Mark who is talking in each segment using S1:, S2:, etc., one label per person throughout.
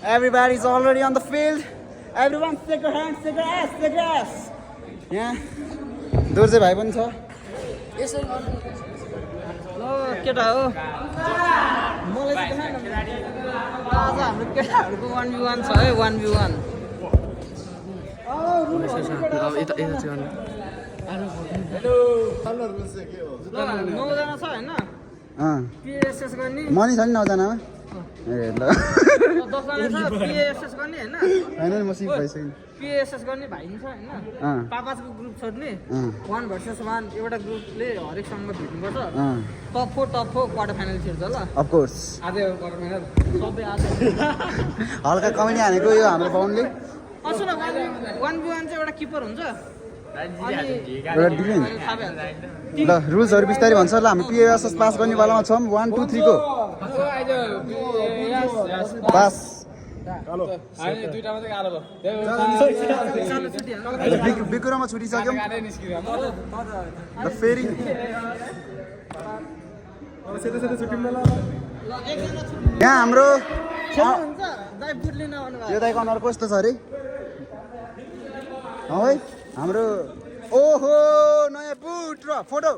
S1: Everybody's already on the field. Everyone stick your hands, stick your ass, stick your ass. यहाँ दुर्जे भाइ पनि छ ल केटा हो मलाई चाहिँ आज हाम्रो केटाहरूको 1v1 छ है 1v1 नौजना छ होइन पिएसएस गर्ने मनी छ नि 9 जनामा ए ल 10 जना छ पिएसएस गर्ने हैन हैन म सिक भइसक्यो पिएसएस गर्ने भाइ नि छ हैन पापाको ग्रुप छोड्ने 1 भर्सेस 1 एउटा ग्रुपले हरेकसँग भेट्नुपर्छ टप 4 क्वार्टर फाइनल खेल्छ ल अफ कोर्स आज क्वार्टर फाइनल सबै आज हल्का कमेडी हानेको यो हाम्रो बाउन्डले असुन 1v1 चाहिँ एउटा किपर हुन्छ ल रुल्सहरु बिस्तारै भन्छ ल हामी पिएसएस पास गर्ने बेलामा छौं 1 2 3 को पास हेलो हैन दुईटा मात्रै गालो भयो बिकुरामा छुटी सक्यौ ल फेरि सेतो छुट्टिम ल यहाँ हाम्रो हुन्छ दाइ बुट लिन आउनु भयो यो दाइको अनुहार कस्तो छ रे है हाम्रो ओहो नयाँ बुट र फोटो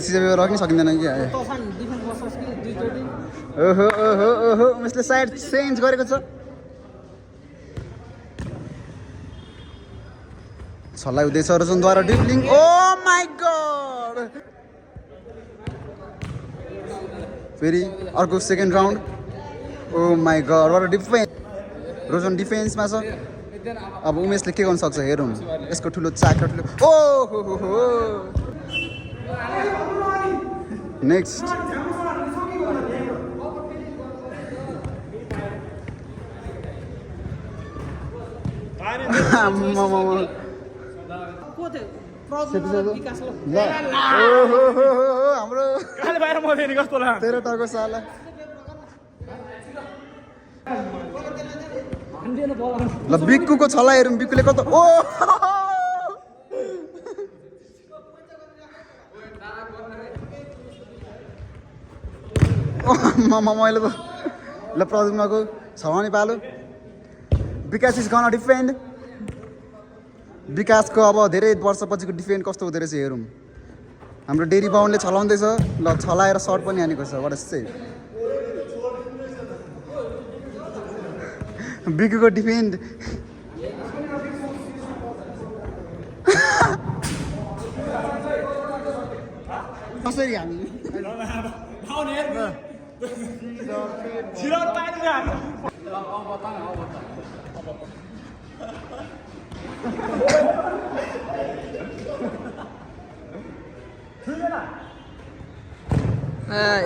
S1: सिजर पेपर राख्नै सकिँदैन कि ओहो यसले साइड चेन्ज गरेको छ छल्लाई हुँदैछ रजनद्वारा ड्रिब्लिङ ओ माई गॉड फेरि अर्को second round oh my god what a defence Rojan डिफेन्समा छ अब उमेशले के गर्न सक्छ हेरौँ यसको ठुलो चाका ठुलो ओ हो नेक्स्ट हाम्रो तेरो टाको साला ल बिक्कुको छला हेरौँ बिक्कुले कता ओ मैले त ल प्रजुम्नको छवानी पालो विकास इज गन डिफेन्ड विकासको अब धेरै वर्षपछिको डिफेन्ड कस्तो हुँदो रहेछ हेरौँ हाम्रो डेरी बाउन्डले छलाउँदैछ ल छलाएर सर्ट पनि हानेको छ वाट से बिकुको डिफेन्ड कसरी हामी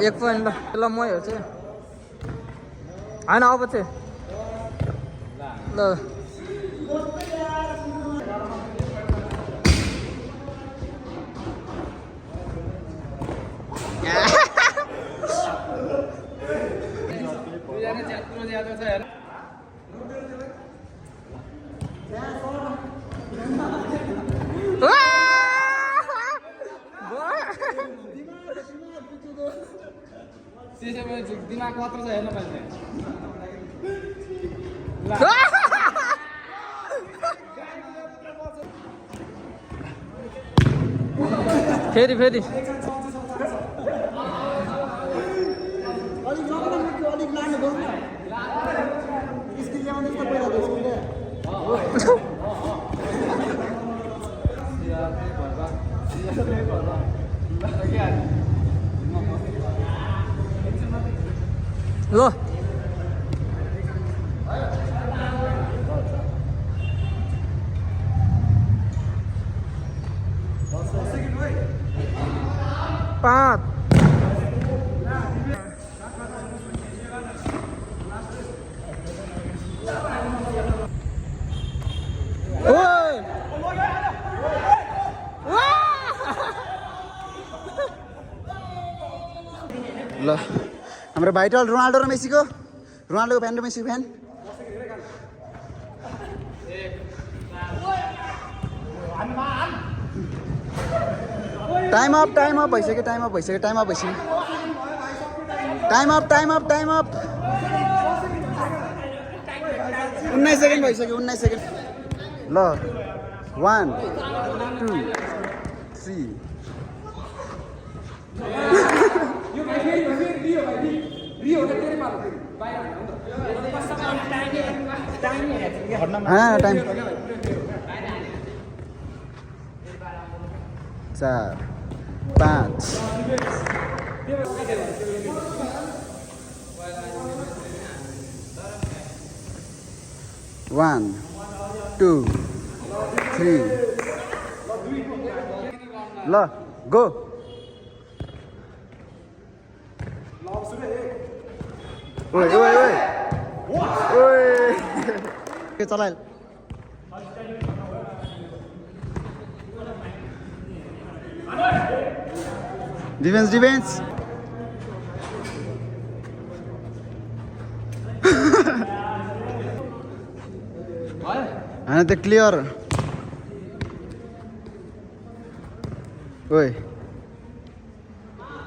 S1: एक पोइन्ट ल म हेर्छु होइन अब चाहिँ ल दिमाग मात्र छ हेर्न पाइन्छ फेरि ल 5 ल हाम्रो भाइटल रोनाल्डो र मेसीको फ्यान र मेसीको फ्यान टाइम अप भइसक्यो टाइम अप भइसक्यो 19 सेकेन्ड भइसक्यो 19 सेकेन्ड ल 1 2 3 टाइम 4 5 1 2 3 ल गो ओए ओए ओए ओए के चलाइल डिफेन्स हैन त क्लियर ओए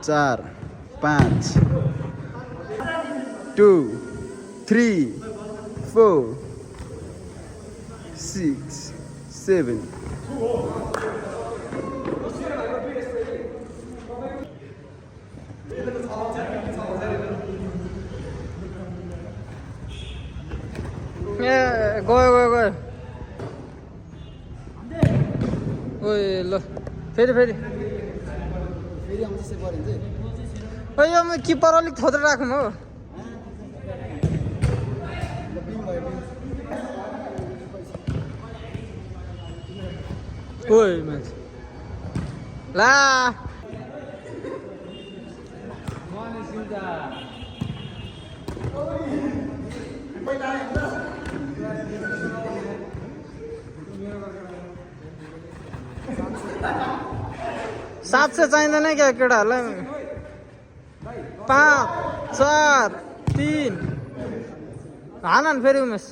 S1: 4 5 2 3 4 6 7 गयो ओए ल फेरि आउँछ परिन्छ ओए यो किपर अलिक थोत्रो राख्नु हो ओए मान्छे ला सात से चाहिँदैन क्या केटाहरूलाई 5 4 3 हान फेरि उमेश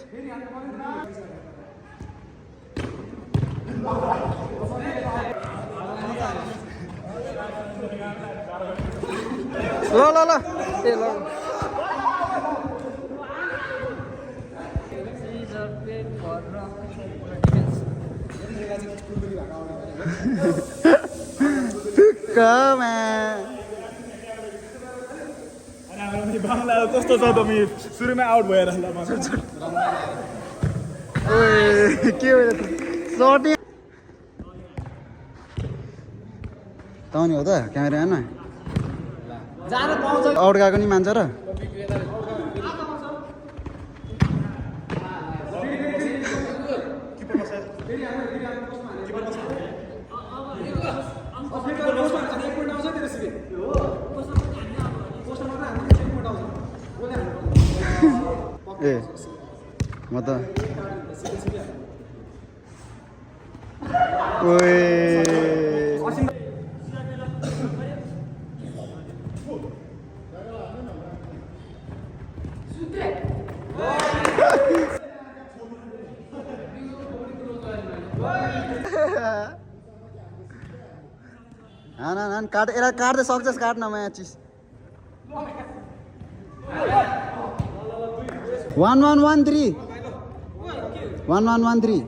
S1: ल ए ल
S2: बाङ्ला कस्तो छ त मी सुरुमै आउट भएर ल
S1: के हो सर्टी ताउनी हो त क्यामेरा हेर्न आउट गएको नि मान्छ र ए म त ओए हान काट एरा काट्दै सक्छस् काट्न माया चिज 1113 1113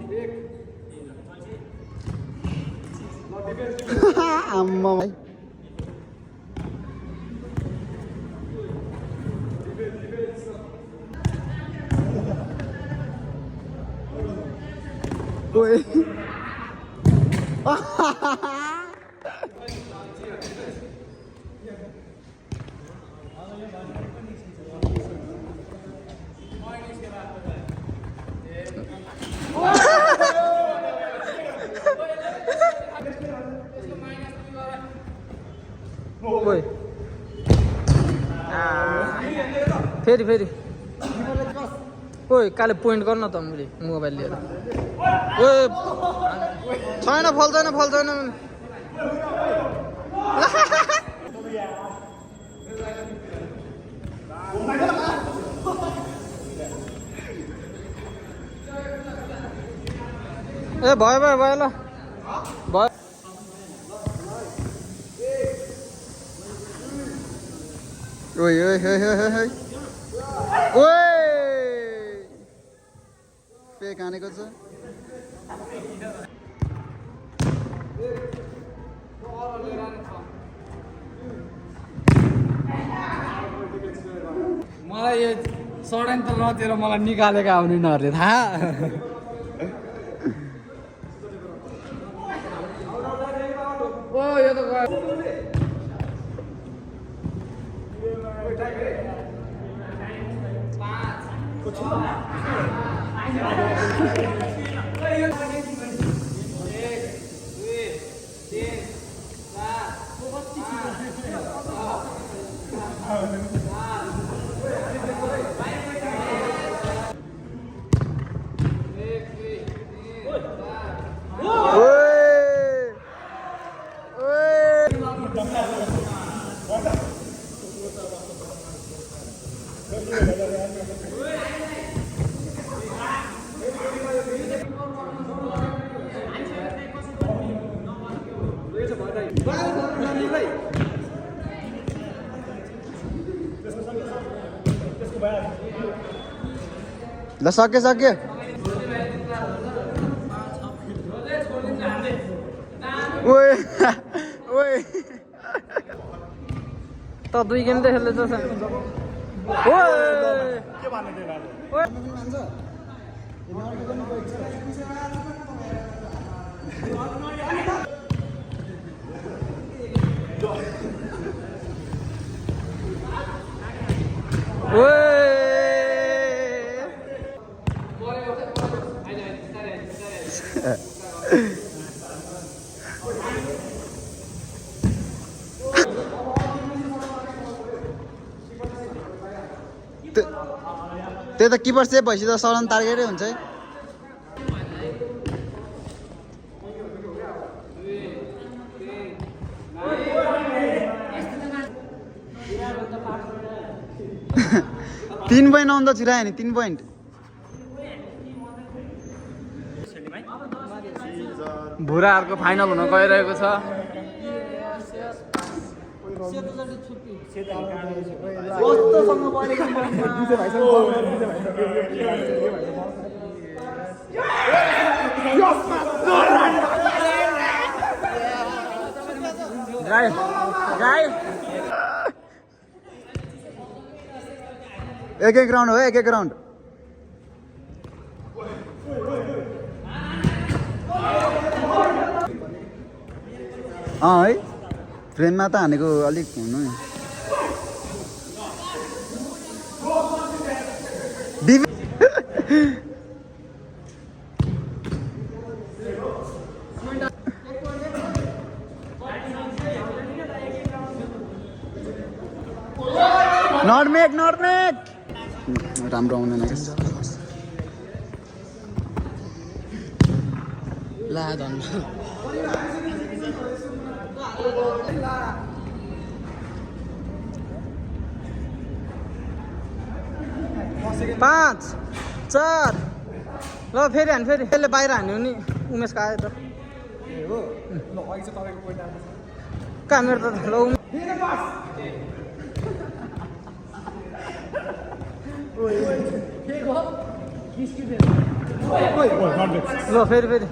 S1: आम्मा भाइ ओए ओए फेरि ओए काले पोइन्ट गर्न त मैले मोबाइल लिएर ओए छैन फल्दैन ए भयो ल भयो ओइ ओइ ओइ ओइ ओइ ओइ पे कानेको छ
S3: मलाई यो षड्यन्त्र रचेर मलाई निकालेका हुने यिनीहरूले थाहा ओ यो त
S1: ल सक्यो सक्यो ओए ओए
S4: त 2 गेम त खेल्दैछ
S2: के भन्ने त्यही
S1: त्यही त किपर सेभ भएपछि त सडन टार्गेटै हुन्छ है तीन पोइन्ट आउँदा छिरायो नि 3 पोइन्ट
S3: भुराहरूको फाइनल हुन गइरहेको छ
S1: एक राउन्ड हो एक राउन्ड है फ्रेममा त हानेको अलिक हुनु नि नटमेक राम्रो आउँदैन
S3: ला धन
S4: 5 4 ल फेरि हान फेरि यसले बाहिर हान्यो नि उमेशको आयो त कहाँ मेरो त ल ल फेरि फेरि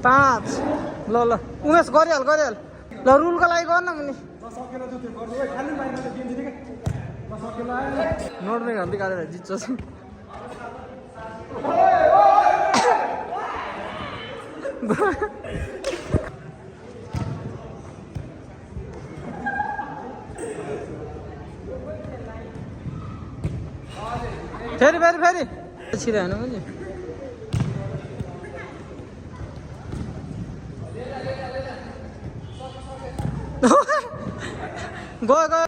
S4: पाँच ल ल उमेश गरिहाल ल रुलको लागि गर्न नि नोटमै घन्टी काटेर जित्छ फेरि फेरि फेरि छिरा हेर्नु नि गयो गयो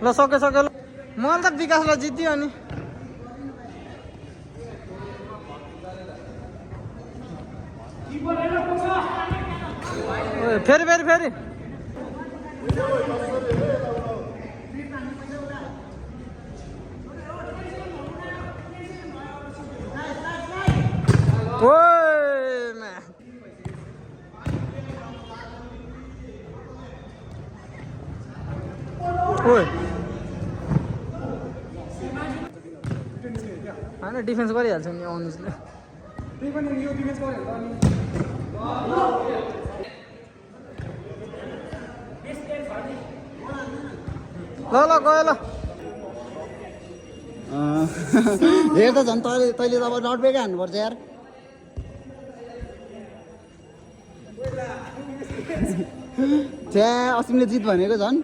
S4: ल सक्यो सक्यो ल मैले त विकासलाई जित्यो अनि फेरि फेरि फेरि ओए म्या ओए होइन डिफेन्स गरिहाल्छ नि अनुजले ल ल गयो ल
S1: हेर त झन् तैँले त अब नटबेकै हान्नुपर्छ यार त्यहाँ असिमले जित भनेको झन्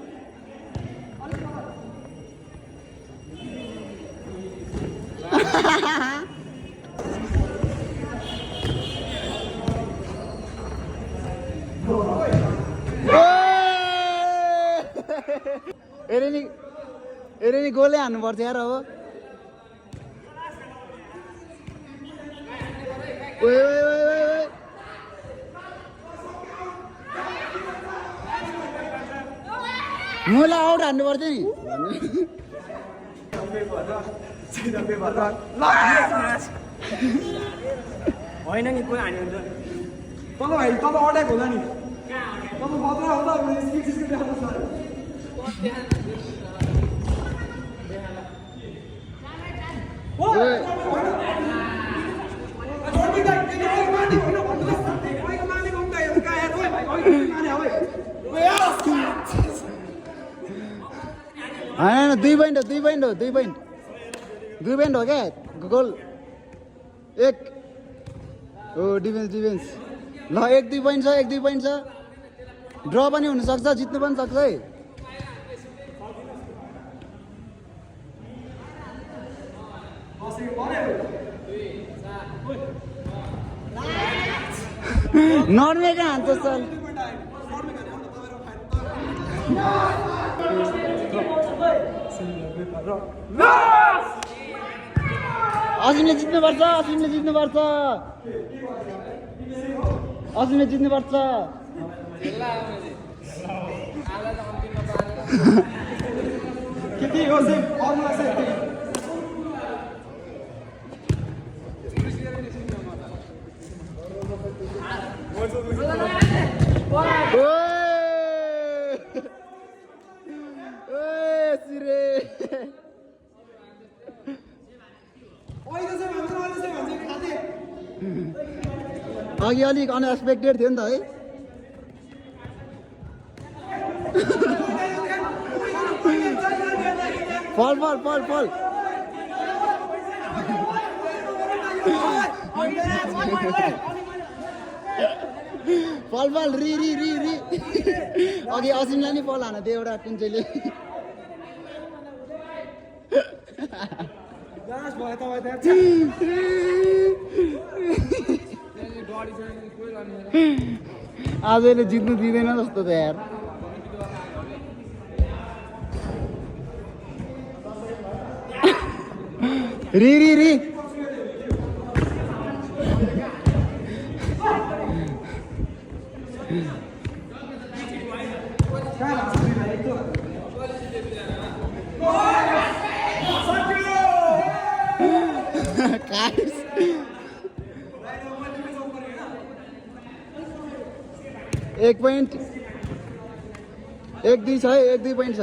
S1: एरेनी गोलै हान्नुपर्छ यार अब ओए ओए ओए ओए मलाई आउट हान्नुपर्छ नि
S3: होइन नि कोही हान्यो भने तल भाइ तल अड्याएको होला नि तल भद्रा होला
S1: होइन 2 पोइन्ट हो क्या गोल एक हो डिफेन्स ल 1-2 पोइन्ट छ ड्र पनि हुनसक्छ जित्नु पनि सक्छ है नर्मेका हान्छ सर असिमले जित्नुपर्छ
S3: किती हो सेम फर्मुला सेम
S1: अघि अलिक अनएक्सपेक्टेड थियो नि त है फल री अघि असिमलाई नि फल हान थियो एउटा कुन चाहिँले आजले जित्नु दिँदैन जस्तो त यार री एक पोइन्ट 1-2 छ 1-2 पोइन्ट छ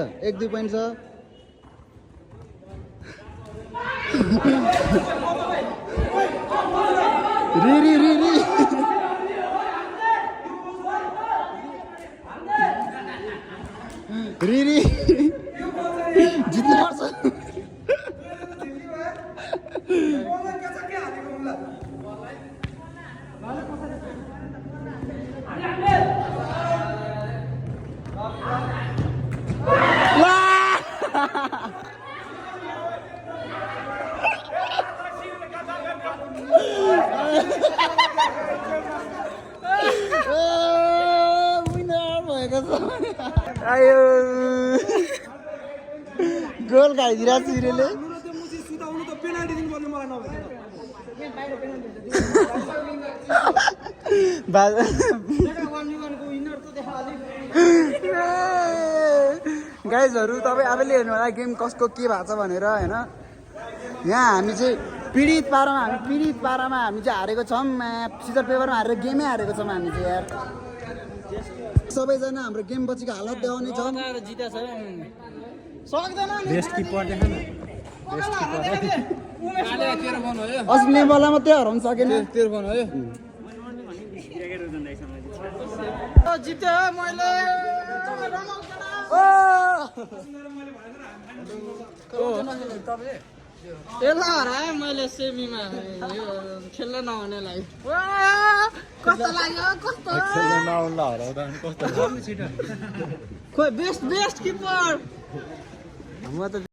S1: री जित्नु पर्छ आयो गोल खाइदिरहेको सिरेले गाइजहरू तपाईँ आफैले हेर्नु होला गेम कसको के भएको छ भनेर होइन यहाँ हामी चाहिँ पीडित पारामा हामी चाहिँ हारेको छौँ सिजर पेपरमा हारेर गेमै हारेको छौँ हामी चाहिँ यार सबैजना हाम्रो गेम पछिको हालत देखाउने छौँ
S3: बेस्ट किपर देखा न
S1: अस्ति नेपालमा त्यही हराउनु सकेन
S4: जित्यो मैले यसलाई हराएँ मैले सेमीमा खेल्न नहुनेलाई कस्तो लाग्यो कस्तो खोइ बेस्ट किपर म त